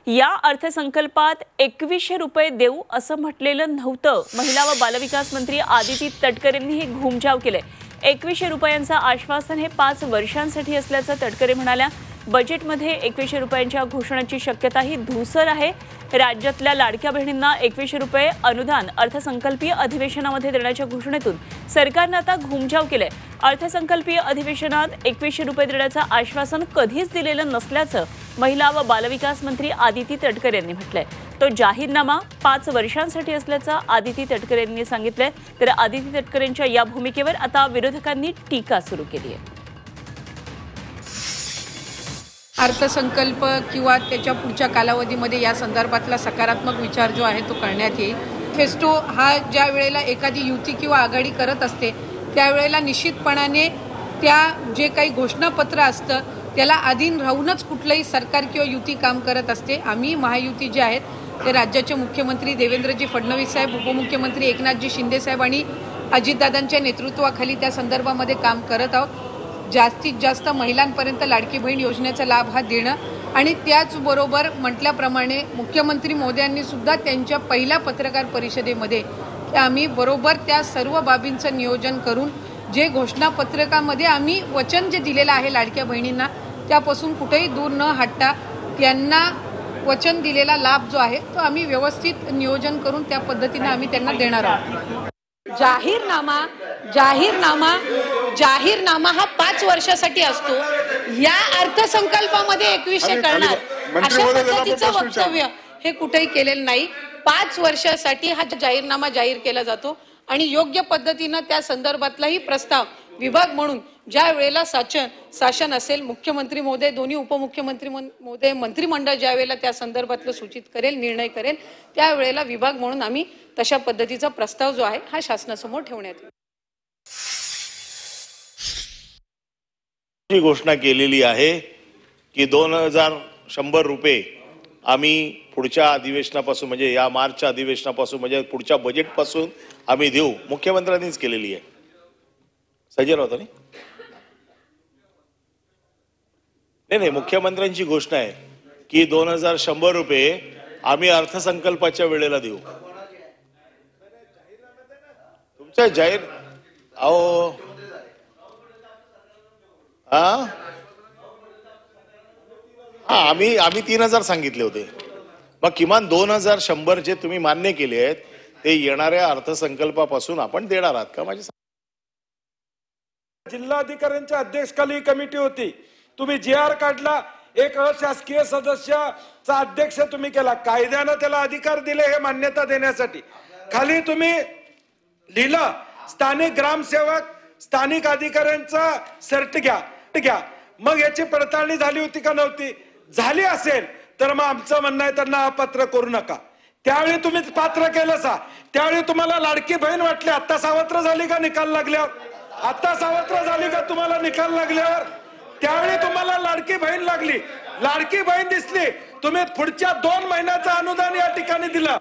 या अर्थसंकल्पात 2100 रुपये देऊ असं म्हटलेलं नव्हतं। महिला व बालविकास मंत्री आदिती तटकरेंनी हे घुमजाव केले। 2100 रुपयांचं आश्वासन हे 5 वर्षांसाठी असल्याचं तटकरे म्हणाल्या। बजेटमध्ये 2100 रुपयांच्या घोषणेची शक्यताही धूसर आहे। राज्यातल्या लाडक्या बहिणींना 2100 रुपये अनुदान अर्थसंकल्पीय अधिवेशनामध्ये देण्याच्या घोषणेतून सरकारने आता घुमजाव केले। अर्थसंकल्पीय अधिवेशनात 2100 रुपये देण्याचं आश्वासन कधीच दिलेलं नसल्याचं महिला व बालविकास मंत्री आदिती तटकरे यांनी म्हटलंय। तो जाहीरनामा 5 वर्षांसाठी असल्याचं आदिती तटकरे यांनी सांगितलंय। तर आदिती तटकरेंच्या या भूमिकेवर आता विरोधकांनी टीका सुरू केली आहे। अर्थसंकल्प किंवा त्याच्या पुढच्या कालावधीमध्ये या संदर्भातला सकारात्मक विचार जो आहे तो करण्यात येईल। फेस्टो हा ज्या वेळेला एखादी युती किंवा आघाडी करत असते त्यावेळेला निश्चितपणाने त्या जे काही घोषणापत्र असतं त्याला अधीन राहूनच कुठलंही सरकार किंवा युती काम करत असते। आम्ही महायुती जे आहेत ते राज्याचे मुख्यमंत्री देवेंद्रजी फडणवीस साहेब, उपमुख्यमंत्री एकनाथजी शिंदे साहेब आणि अजितदादांच्या नेतृत्वाखाली त्या संदर्भामध्ये काम करत आहोत। जास्तीत जास्त महिलांपर्यंत लाडकी बहीण योजनेचा लाभ हा देणं आणि त्याचबरोबर म्हटल्याप्रमाणे मुख्यमंत्री मोदयांनी सुद्धा त्यांच्या पहिल्या पत्रकार परिषदेमध्ये आम्ही बरोबर त्या सर्व बाबींचं नियोजन करून जे घोषणापत्रकामध्ये आम्ही वचन जे दिलेलं आहे लाडक्या बहिणींना त्यापासून कुठेही दूर न हटता त्यांना वचन दिलेला लाभ जो आहे तो आम्ही व्यवस्थित नियोजन करून त्या पद्धतीने आम्ही त्यांना देणार आहोत। जाहीरनामा हा 5 वर्षासाठी असतो। या अर्थसंकल्पामध्ये 2100 करणार अशा पद्धतीचं वक्तव्य हे कुठेही केलेलं नाही। 5 वर्षासाठी हा जाहीरनामा जाहीर केला जातो आणि योग्य पद्धतीनं त्या संदर्भातलाही प्रस्ताव विभाग म्हणून ज्या वेळेला शासन असेल, मुख्यमंत्री महोदय, दोन्ही उपमुख्यमंत्री महोदय, मंत्रिमंडळ ज्या वेळेला त्या संदर्भातलं सूचित करेल, निर्णय करेल, त्यावेळेला विभाग म्हणून आम्ही तशा पद्धतीचा प्रस्ताव जो आहे हा शासनासमोर ठेवण्यात येईल। घोषणा केलेली आहे की 2100 रुपये आम्ही पुढच्या अधिवेशनापासून म्हणजे या मार्चच्या अधिवेशनापासून म्हणजे पुढच्या बजेटपासून आम्ही देऊ। मुख्यमंत्र्यांनीच केलेली आहे। सजल होता नाही, मुख्यमंत्र्यांची घोषणा आहे की 2100 रुपये आम्ही अर्थसंकल्पाच्या वेळेला देऊ। तुमच्या जाहीर आम्ही 3000 सांगितले होते। मग किमान 2100 जे तुम्ही मान्य केले आहेत ते येणाऱ्या अर्थसंकल्पापासून आपण देणार आहात का? माझी जिल्हाधिकाऱ्यांच्या अध्यक्षखाली कमिटी होती, तुम्ही GR काढला, एक अशासकीय सदस्याचा अध्यक्ष तुम्ही केला, कायद्यानं त्याला अधिकार दिले हे मान्यता देण्यासाठी। खाली तुम्ही लिहिलं स्थानिक ग्रामसेवक, स्थानिक अधिकाऱ्यांचा सर्ट घ्या। मग याची पडताळणी झाली होती का नव्हती? झाली असेल तर मग आमचं म्हणणं आहे त्यांना अपात्र करू नका। त्यावेळी तुम्ही पात्र केलं सा, त्यावेळी तुम्हाला लाडकी बहीण वाटली, आता सावत्र झाली का निकाल लागल्यावर? आता सावत्र झाली का तुम्हाला निकाल लागल्यावर? त्यावेळी तुम्हाला लाडकी बहीण लागली, लाडकी बहीण दिसली, तुम्ही पुढच्या 2 महिन्याचं अनुदान या ठिकाणी दिलं।